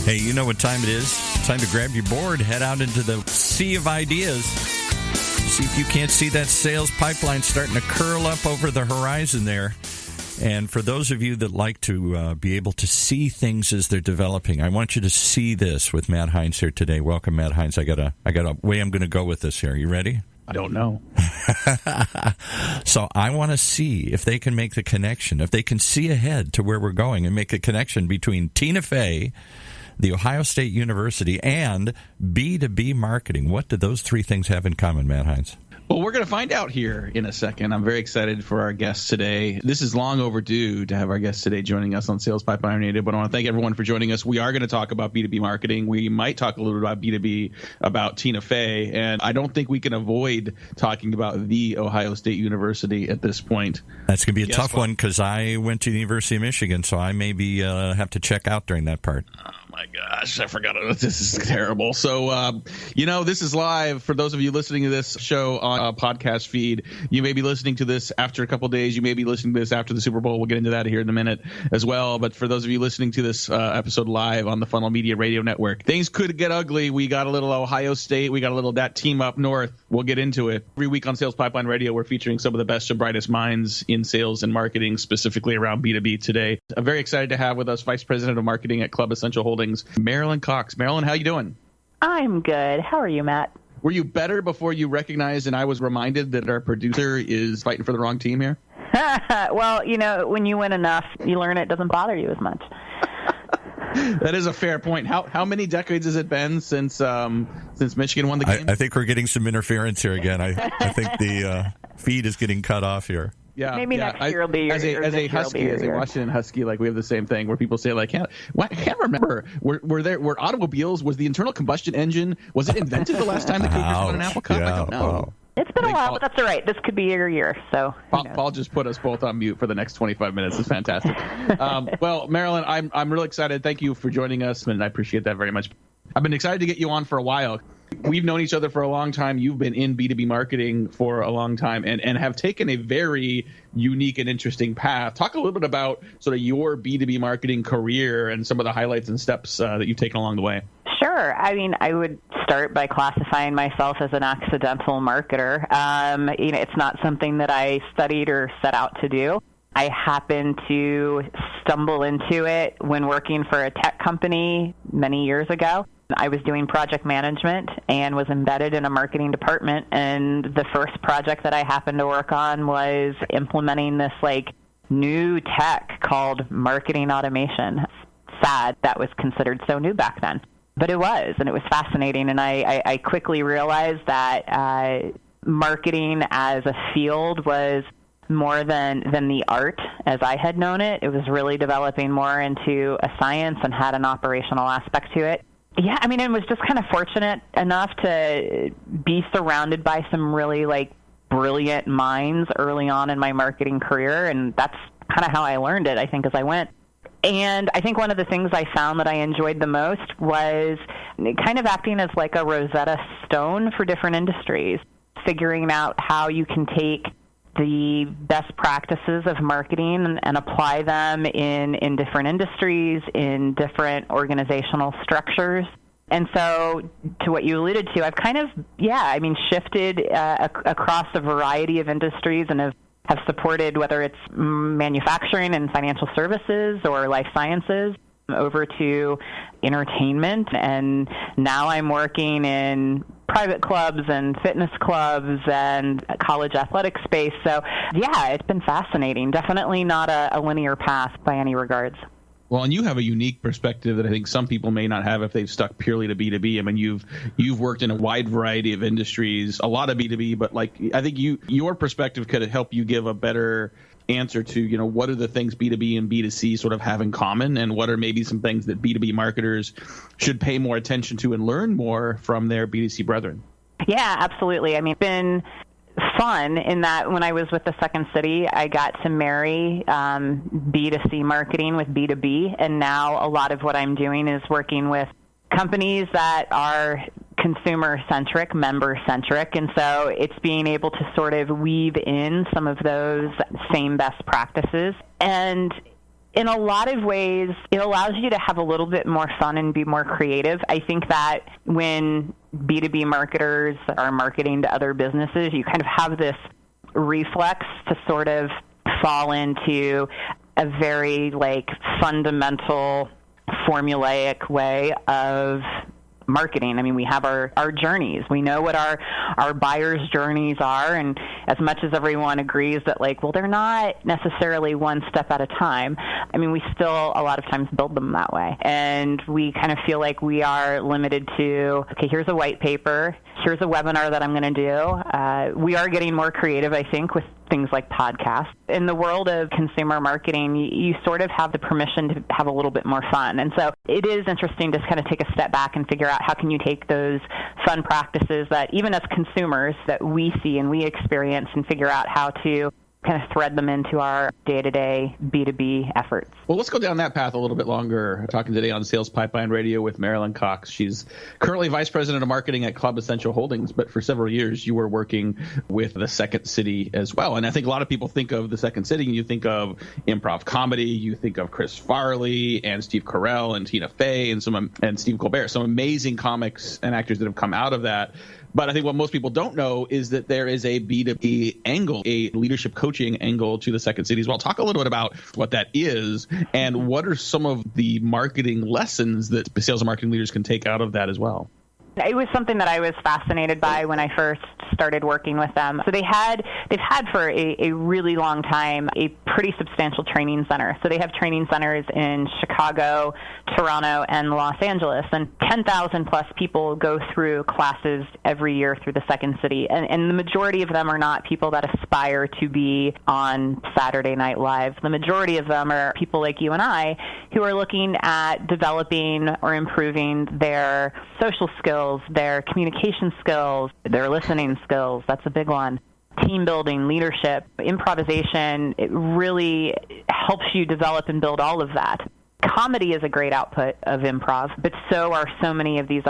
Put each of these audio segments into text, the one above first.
Hey, you know what time it is? Time to grab your board, head out into the sea of ideas. See if you can't see that sales pipeline starting to curl up over the horizon there. And for those of you that like to be able to see things as they're developing, I want you to see this with Matt Hines here today. Welcome, Matt Hines. I got a way I'm going to go with this here. You ready? I don't know. So I want to see if they can make the connection, if they can see ahead to where we're going and make a connection between Tina Fey, the Ohio State University, and B2B marketing. What do those three things have in common, Matt Hines? Well, we're going to find out here in a second. I'm very excited for our guests today. This is long overdue to have our guests today joining us on Sales Pipeline Radio, but I want to thank everyone for joining us. We are going to talk about B2B marketing. We might talk a little bit about B2B, about Tina Fey, and I don't think we can avoid talking about the Ohio State University at this point. That's going to be a tough one because I went to the University of Michigan, so I maybe have to check out during that part. Oh, my gosh. I forgot. This is terrible. So, this is live. For those of you listening to this show on a podcast feed, you may be listening to this after a couple of days. You may be listening to this after the Super Bowl. We'll get into that here in a minute as well. But for those of you listening to this episode live on the Funnel Media Radio Network, things could get ugly. We got a little Ohio State. We got a little that team up north. We'll get into it. Every week on Sales Pipeline Radio, we're featuring some of the best and brightest minds in sales and marketing, specifically around B2B today. I'm very excited to have with us Vice President of Marketing at Clubessential Holdings, Marilyn Cox. Marilyn, how you doing? I'm good. How are you, Matt? Were you better before you recognized and I was reminded that our producer is fighting for the wrong team here? Well, when you win enough, you learn it doesn't bother you as much. That is a fair point. How many decades has it been since Michigan won the game? I think we're getting some interference here again. I think the feed is getting cut off here. Yeah, maybe next year will be your as a Husky, as a Washington Husky, like we have the same thing where people say, like, I can't remember. Were automobiles, was the internal combustion engine, was it invented the last time the Cougars won an Apple Cup? Yeah. I don't know. It's been a while, but that's all right. This could be your year. So Paul just put us both on mute for the next 25 minutes. It's fantastic. Well, Marilyn, I'm really excited. Thank you for joining us, and I appreciate that very much. I've been excited to get you on for a while. We've known each other for a long time. You've been in B2B marketing for a long time and have taken a very unique and interesting path. Talk a little bit about sort of your B2B marketing career and some of the highlights and steps that you've taken along the way. Sure. I mean, I would start by classifying myself as an accidental marketer. It's not something that I studied or set out to do. I happened to stumble into it when working for a tech company many years ago. I was doing project management and was embedded in a marketing department, and the first project that I happened to work on was implementing this new tech called marketing automation. Sad that was considered so new back then, but it was, and it was fascinating, and I quickly realized that marketing as a field was more than the art as I had known it. It was really developing more into a science and had an operational aspect to it. Yeah, I mean, I was just kind of fortunate enough to be surrounded by some really brilliant minds early on in my marketing career, and that's kind of how I learned it, I think, as I went. And I think one of the things I found that I enjoyed the most was kind of acting as like a Rosetta Stone for different industries, figuring out how you can take the best practices of marketing and apply them in different industries, in different organizational structures. And so to what you alluded to, I've kind of, shifted across a variety of industries and have supported whether it's manufacturing and financial services or life sciences over to entertainment. And now I'm working in private clubs and fitness clubs and college athletic space. So, yeah, it's been fascinating. Definitely not a linear path by any regards. Well, and you have a unique perspective that I think some people may not have if they've stuck purely to B2B. I mean, you've worked in a wide variety of industries, a lot of B2B, but I think your perspective could help you give a better answer to, what are the things B2B and B2C sort of have in common, and what are maybe some things that B2B marketers should pay more attention to and learn more from their B2C brethren. Yeah, absolutely. I mean, it's been fun in that when I was with the Second City, I got to marry B2C marketing with B2B, and now a lot of what I'm doing is working with companies that are consumer-centric, member-centric, and so it's being able to sort of weave in some of those same best practices. And In a lot of ways, it allows you to have a little bit more fun and be more creative. I think that when B2B marketers are marketing to other businesses, you kind of have this reflex to sort of fall into a very fundamental formulaic way of marketing. I mean, we have our journeys. We know what our buyers' journeys are, and as much as everyone agrees that, they're not necessarily one step at a time, I mean, we still a lot of times build them that way. And we kind of feel like we are limited to, okay, here's a white paper, here's a webinar that I'm going to do. We are getting more creative, I think, with things like podcasts. In the world of consumer marketing, you sort of have the permission to have a little bit more fun. And so it is interesting to kind of take a step back and figure out how can you take those fun practices that even as consumers that we see and we experience and figure out how to kind of thread them into our day-to-day B2B efforts. Well, let's go down that path a little bit longer. Talking today on Sales Pipeline Radio with Marilyn Cox. She's currently Vice President of Marketing at Clubessential Holdings, but for several years you were working with the Second City as well. And I think a lot of people think of the Second City and you think of improv comedy, you think of Chris Farley and Steve Carell and Tina Fey and Steve Colbert, some amazing comics and actors that have come out of that. But I think what most people don't know is that there is a B2B angle, a leadership coaching angle to the Second City as well. Talk a little bit about what that is and what are some of the marketing lessons that sales and marketing leaders can take out of that as well. It was something that I was fascinated by when I first started working with them. So they've had for a really long time a pretty substantial training center. So they have training centers in Chicago, Toronto, and Los Angeles. And 10,000 plus people go through classes every year through the Second City. And the majority of them are not people that aspire to be on Saturday Night Live. The majority of them are people like you and I who are looking at developing or improving their social skills, their communication skills, their listening skills. That's a big one. Team building, leadership, improvisation. It really helps you develop and build all of that. Comedy is a great output of improv, but so are so many of these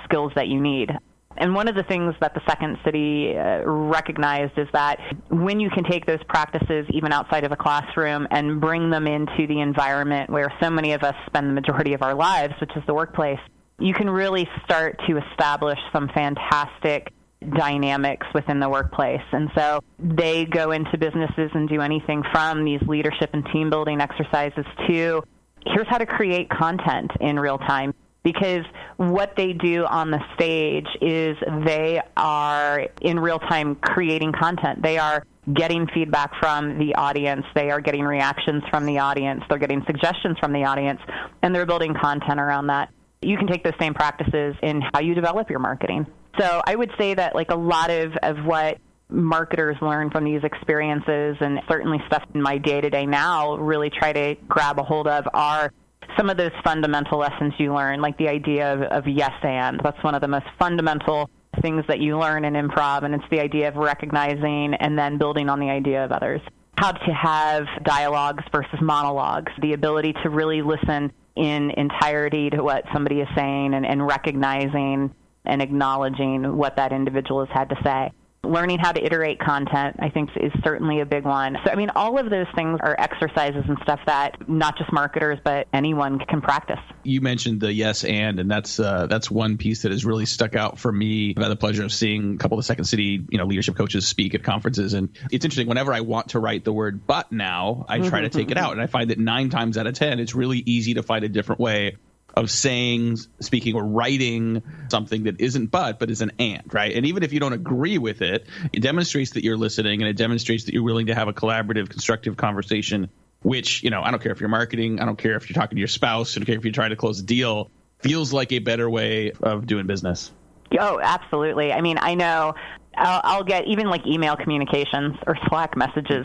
skills that you need. And one of the things that the Second City recognized is that when you can take those practices even outside of a classroom and bring them into the environment where so many of us spend the majority of our lives, which is the workplace, you can really start to establish some fantastic dynamics within the workplace. And so they go into businesses and do anything from these leadership and team building exercises to here's how to create content in real time. Because what they do on the stage is they are in real time creating content. They are getting feedback from the audience. They are getting reactions from the audience. They're getting suggestions from the audience, and they're building content around that. You can take those same practices in how you develop your marketing. So I would say that a lot of what marketers learn from these experiences, and certainly stuff in my day-to-day now, really try to grab a hold of are some of those fundamental lessons you learn, like the idea of yes and. That's one of the most fundamental things that you learn in improv, and it's the idea of recognizing and then building on the idea of others. How to have dialogues versus monologues, the ability to really listen in entirety to what somebody is saying and recognizing and acknowledging what that individual has had to say. Learning how to iterate content, I think, is certainly a big one. So, I mean, all of those things are exercises and stuff that not just marketers, but anyone can practice. You mentioned the yes and that's one piece that has really stuck out for me. I've had the pleasure of seeing a couple of the Second City, leadership coaches speak at conferences. And it's interesting, whenever I want to write the word but now, I try to take it out. And I find that 9 times out of 10, it's really easy to find a different way of saying, speaking, or writing something that isn't but is an and, right? And even if you don't agree with it, it demonstrates that you're listening, and it demonstrates that you're willing to have a collaborative, constructive conversation, which, I don't care if you're marketing, I don't care if you're talking to your spouse, I don't care if you're trying to close a deal, feels like a better way of doing business. Oh, absolutely. I mean, I know I'll get even email communications or Slack messages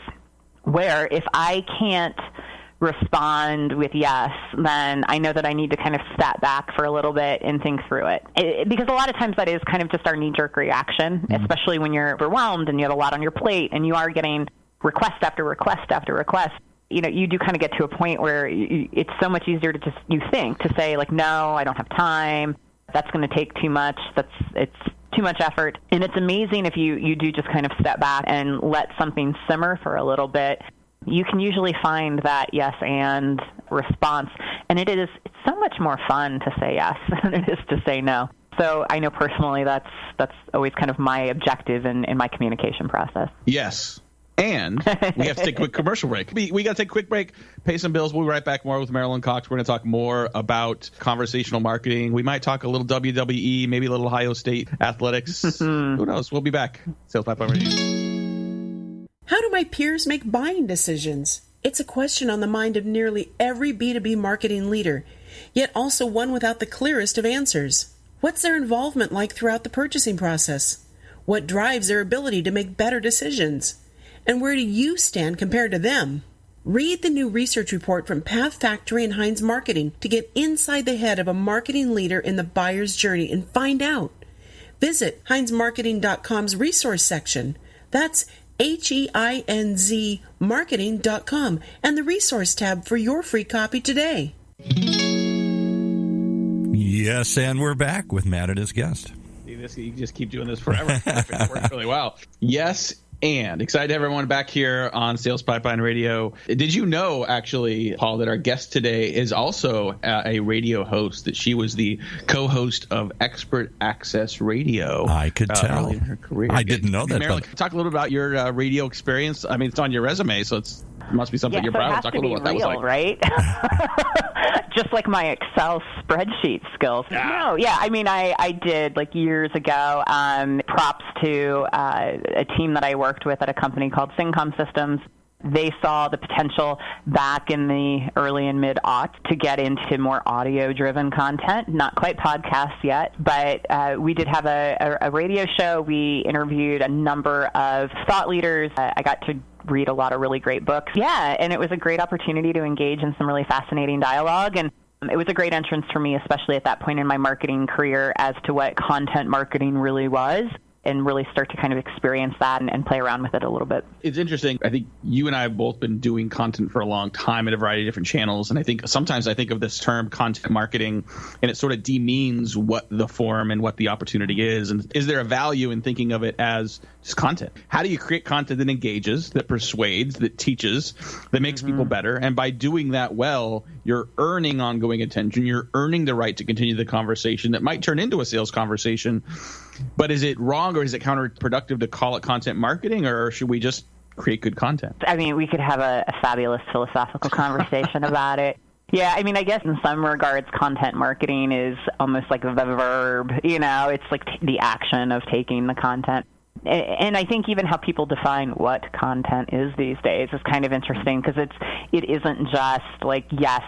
where if I can't respond with yes, then I know that I need to kind of step back for a little bit and think through it. Because a lot of times that is kind of just our knee-jerk reaction, especially when you're overwhelmed and you have a lot on your plate and you are getting request after request after request. You do kind of get to a point where it's so much easier to just, you think, to say no, I don't have time. That's going to take too much. It's too much effort. And it's amazing if you do just kind of step back and let something simmer for a little bit. you can usually find that yes and response. And it's so much more fun to say yes than it is to say no. So I know personally that's always kind of my objective in my communication process. Yes. And we have to take a quick commercial break. We got to take a quick break, pay some bills. We'll be right back more with Marilyn Cox. We're going to talk more about conversational marketing. We might talk a little WWE, maybe a little Ohio State athletics. Who knows? We'll be back. Sales Pipeline Radio. How do my peers make buying decisions? It's a question on the mind of nearly every B2B marketing leader, yet also one without the clearest of answers. What's their involvement like throughout the purchasing process? What drives their ability to make better decisions? And where do you stand compared to them? Read the new research report from Path Factory and Heinz Marketing to get inside the head of a marketing leader in the buyer's journey and find out. Visit HeinzMarketing.com's resource section. That's HEINZ marketing.com and the resource tab for your free copy today. Yes, and we're back with Matt and his guest. You just keep doing this forever. It works really well. Yes. And excited to have everyone back here on Sales Pipeline Radio. Did you know, actually, Paul, that our guest today is also a radio host, that she was the co-host of Expert Access Radio? I could tell. In her career. I didn't know that. Marilyn, talk a little about your radio experience. I mean, it's on your resume, so it must be something you're proud of. Talk a little about what that was like. Right? Just like my Excel spreadsheet skills. No, yeah, I mean, I did, like, years ago, props to a team that I worked with at a company called Syncom Systems. They saw the potential back in the early and mid-aughts to get into more audio-driven content, not quite podcasts yet, but we did have a radio show. We interviewed a number of thought leaders. I got to read a lot of really great books. Yeah, and it was a great opportunity to engage in some really fascinating dialogue, and it was a great entrance for me, especially at that point in my marketing career, as to what content marketing really was, and really start to kind of experience that and play around with it a little bit. It's interesting. I think you and I have both been doing content for a long time at a variety of different channels. And I think sometimes I think of this term content marketing, and it sort of demeans what the form and what the opportunity is. And is there a value in thinking of it as just content? How do you create content that engages, that persuades, that teaches, that makes people better? And by doing that well, you're earning ongoing attention. You're earning the right to continue the conversation that might turn into a sales conversation. But is it wrong, or is it counterproductive to call it content marketing, or should we just create good content? I mean, we could have a fabulous philosophical conversation about it. Yeah, I mean, I guess in some regards, content marketing is almost like the verb, it's like the action of taking the content. And I think even how people define what content is these days is kind of interesting, because it isn't just like, yes,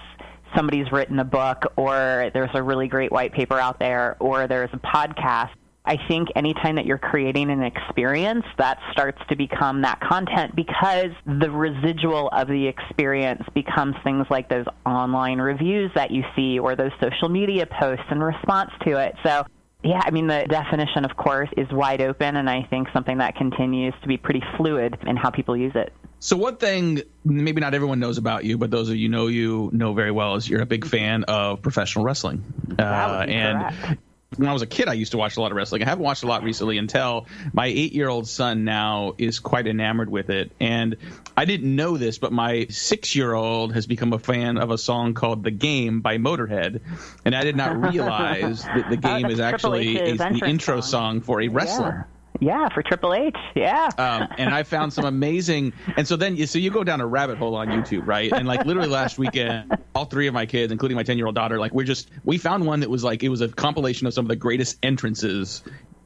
somebody's written a book, or there's a really great white paper out there, or there's a podcast. I think anytime that you're creating an experience, that starts to become that content, because the residual of the experience becomes things like those online reviews that you see, or those social media posts in response to it. So, yeah, I mean, the definition, of course, is wide open, and I think something that continues to be pretty fluid in how people use it. So one thing maybe not everyone knows about you, but those of you know very well, is you're a big fan of professional wrestling. That would be correct. When I was a kid, I used to watch a lot of wrestling. I haven't watched a lot recently until my 8-year-old son now is quite enamored with it. And I didn't know this, but my 6-year-old has become a fan of a song called The Game by Motorhead. And I did not realize that The Game is actually the intro song for a wrestler. Yeah, for Triple H. Yeah. And I found some amazing. And so then you go down a rabbit hole on YouTube, right? And like literally last weekend, all three of my kids, including my 10-year-old daughter, like we found one that was like, it was a compilation of some of the greatest entrances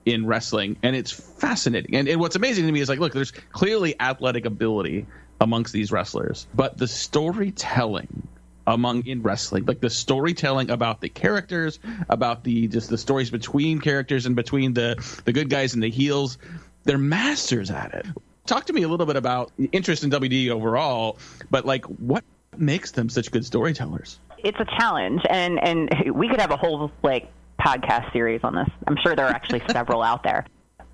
in wrestling. And it's fascinating. And what's amazing to me is like, look, there's clearly athletic ability amongst these wrestlers, but the storytelling in wrestling, like the storytelling about the characters, about the stories between characters and between the good guys and the heels, they're masters at it. Talk to me a little bit about interest in WD overall, but like what makes them such good storytellers? It's a challenge, and we could have a whole podcast series on this. I'm sure there are actually several out there.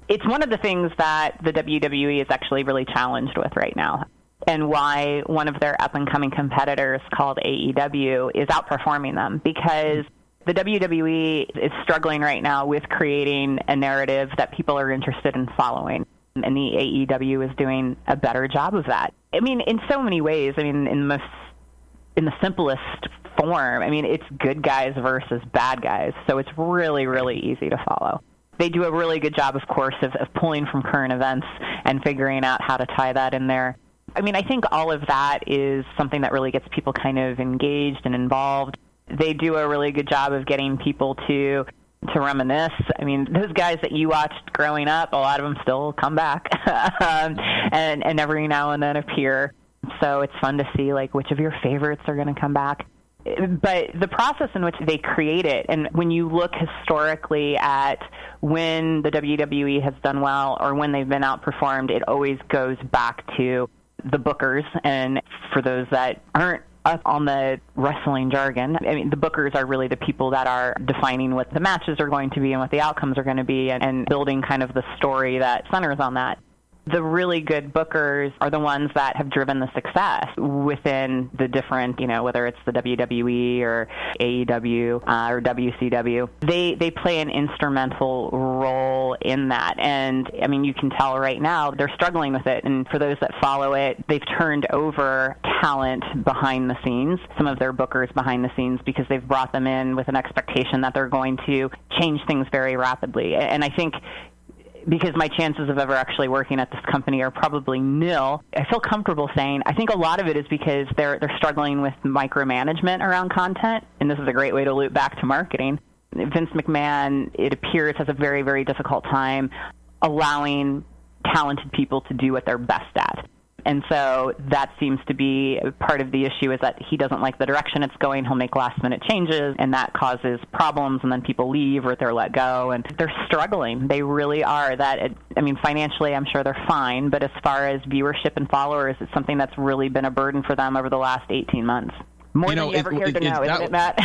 It's one of the things that the WWE is actually really challenged with right now, and why one of their up-and-coming competitors called AEW is outperforming them, because the WWE is struggling right now with creating a narrative that people are interested in following. And the AEW is doing a better job of that. I mean, in so many ways. I mean, in the simplest form, I mean, it's good guys versus bad guys. So it's really, really easy to follow. They do a really good job, of course, of pulling from current events and figuring out how to tie that in there. I mean, I think all of that is something that really gets people kind of engaged and involved. They do a really good job of getting people to reminisce. I mean, those guys that you watched growing up, a lot of them still come back and every now and then appear. So it's fun to see, like, which of your favorites are going to come back. But the process in which they create it, and when you look historically at when the WWE has done well or when they've been outperformed, it always goes back to the bookers. And for those that aren't up on the wrestling jargon, I mean, the bookers are really the people that are defining what the matches are going to be and what the outcomes are going to be and building kind of the story that centers on that. The really good bookers are the ones that have driven the success within the different, whether it's the WWE or AEW or WCW. They play an instrumental role in that. And, I mean, you can tell right now they're struggling with it. And for those that follow it, they've turned over talent behind the scenes, some of their bookers behind the scenes, because they've brought them in with an expectation that they're going to change things very rapidly. And I think because my chances of ever actually working at this company are probably nil, I feel comfortable saying I think a lot of it is because they're struggling with micromanagement around content, and this is a great way to loop back to marketing. Vince McMahon, it appears, has a very, very difficult time allowing talented people to do what they're best at. And so that seems to be part of the issue, is that he doesn't like the direction it's going. He'll make last-minute changes, and that causes problems, and then people leave or they're let go, and they're struggling. They really are. Financially, I'm sure they're fine, but as far as viewership and followers, it's something that's really been a burden for them over the last 18 months. More than you ever cared to know, isn't it, Matt?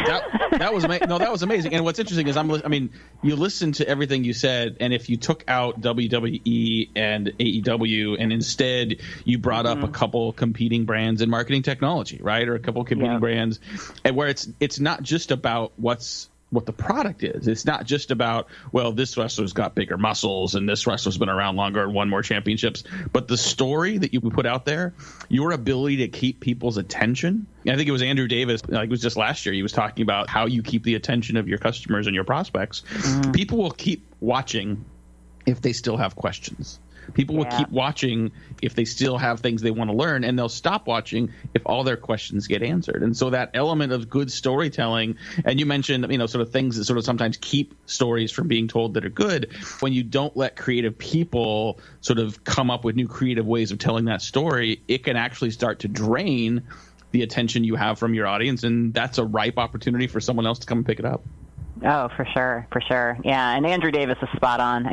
That was amazing. No, that was amazing. And what's interesting is, you listen to everything you said, and if you took out WWE and AEW, and instead you brought up a couple competing brands in marketing technology, right, or a couple competing brands, and where it's not just about what the product is. It's not just about, well, this wrestler's got bigger muscles and this wrestler's been around longer and won more championships, but the story that you put out there, your ability to keep people's attention. And I think it was Andrew Davis, it was just last year, he was talking about how you keep the attention of your customers and your prospects. People will keep watching if they still have questions. People will keep watching if they still have things they want to learn, and they'll stop watching if all their questions get answered. And so that element of good storytelling, and you mentioned, sort of things that sort of sometimes keep stories from being told that are good, when you don't let creative people sort of come up with new creative ways of telling that story, it can actually start to drain the attention you have from your audience, and that's a ripe opportunity for someone else to come and pick it up. Oh, for sure. Yeah, and Andrew Davis is spot on.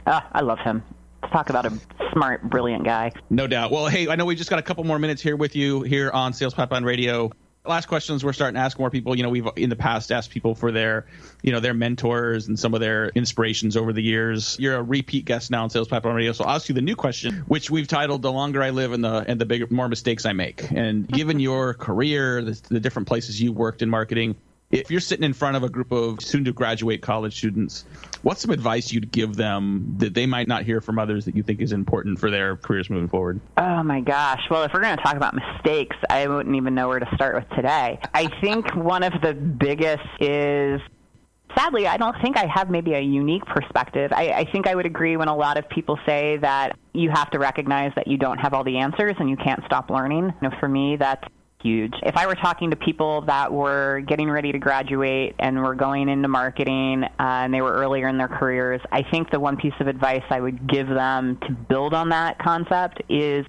I love him. Talk about a smart, brilliant guy. No doubt. Well, hey, I know we just got a couple more minutes here with you here on Sales Pipeline Radio. Last questions we're starting to ask more people. We've in the past asked people for their mentors and some of their inspirations over the years. You're a repeat guest now on Sales Pipeline Radio, so I'll ask you the new question, which we've titled "The Longer I Live and the bigger, more mistakes I make." And given your career, the different places you worked in marketing, if you're sitting in front of a group of soon-to-graduate college students, what's some advice you'd give them that they might not hear from others that you think is important for their careers moving forward? Oh, my gosh. Well, if we're going to talk about mistakes, I wouldn't even know where to start with today. I think one of the biggest is, sadly, I don't think I have maybe a unique perspective. I think I would agree when a lot of people say that you have to recognize that you don't have all the answers and you can't stop learning. For me, that's huge. If I were talking to people that were getting ready to graduate and were going into marketing and they were earlier in their careers, I think the one piece of advice I would give them to build on that concept is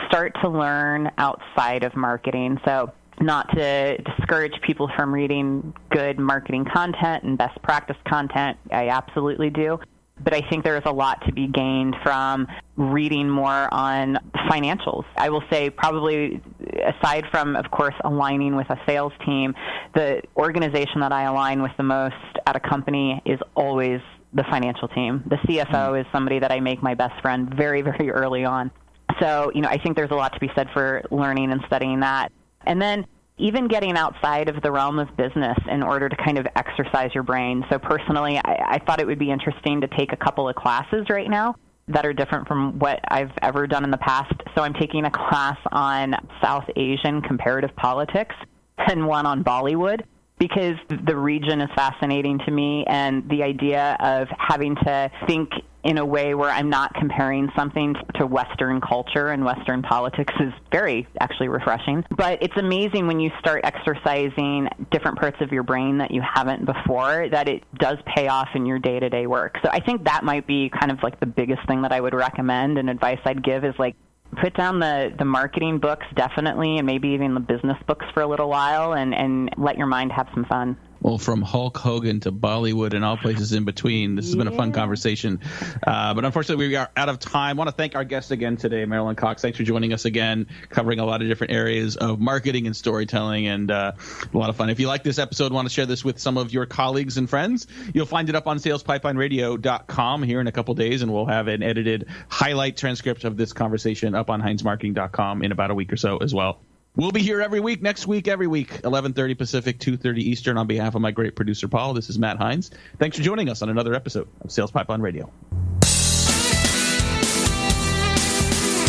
start to learn outside of marketing. So not to discourage people from reading good marketing content and best practice content. I absolutely do. But I think there is a lot to be gained from reading more on financials. I will say probably aside from, of course, aligning with a sales team, the organization that I align with the most at a company is always the financial team. The CFO is somebody that I make my best friend very, very early on. So, I think there's a lot to be said for learning and studying that. And then even getting outside of the realm of business in order to kind of exercise your brain. So personally, I thought it would be interesting to take a couple of classes right now that are different from what I've ever done in the past. So I'm taking a class on South Asian comparative politics and one on Bollywood, because the region is fascinating to me, and the idea of having to think in a way where I'm not comparing something to Western culture and Western politics is very actually refreshing. But it's amazing when you start exercising different parts of your brain that you haven't before, that it does pay off in your day-to-day work. So I think that might be kind of like the biggest thing that I would recommend, and advice I'd give is like, put down the marketing books, definitely, and maybe even the business books for a little while, and let your mind have some fun. Well, from Hulk Hogan to Bollywood and all places in between, this has been a fun conversation. But unfortunately, we are out of time. I want to thank our guest again today, Marilyn Cox. Thanks for joining us again, covering a lot of different areas of marketing and storytelling, and a lot of fun. If you like this episode, want to share this with some of your colleagues and friends, you'll find it up on salespipelineradio.com here in a couple days, and we'll have an edited highlight transcript of this conversation up on heinzmarketing.com in about a week or so as well. We'll be here every week, next week, every week, 11:30 Pacific, 2:30 Eastern. On behalf of my great producer, Paul, this is Matt Heinz. Thanks for joining us on another episode of Sales Pipeline Radio.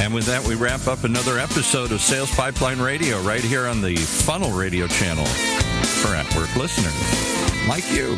And with that, we wrap up another episode of Sales Pipeline Radio right here on the Funnel Radio channel for at-work listeners like you.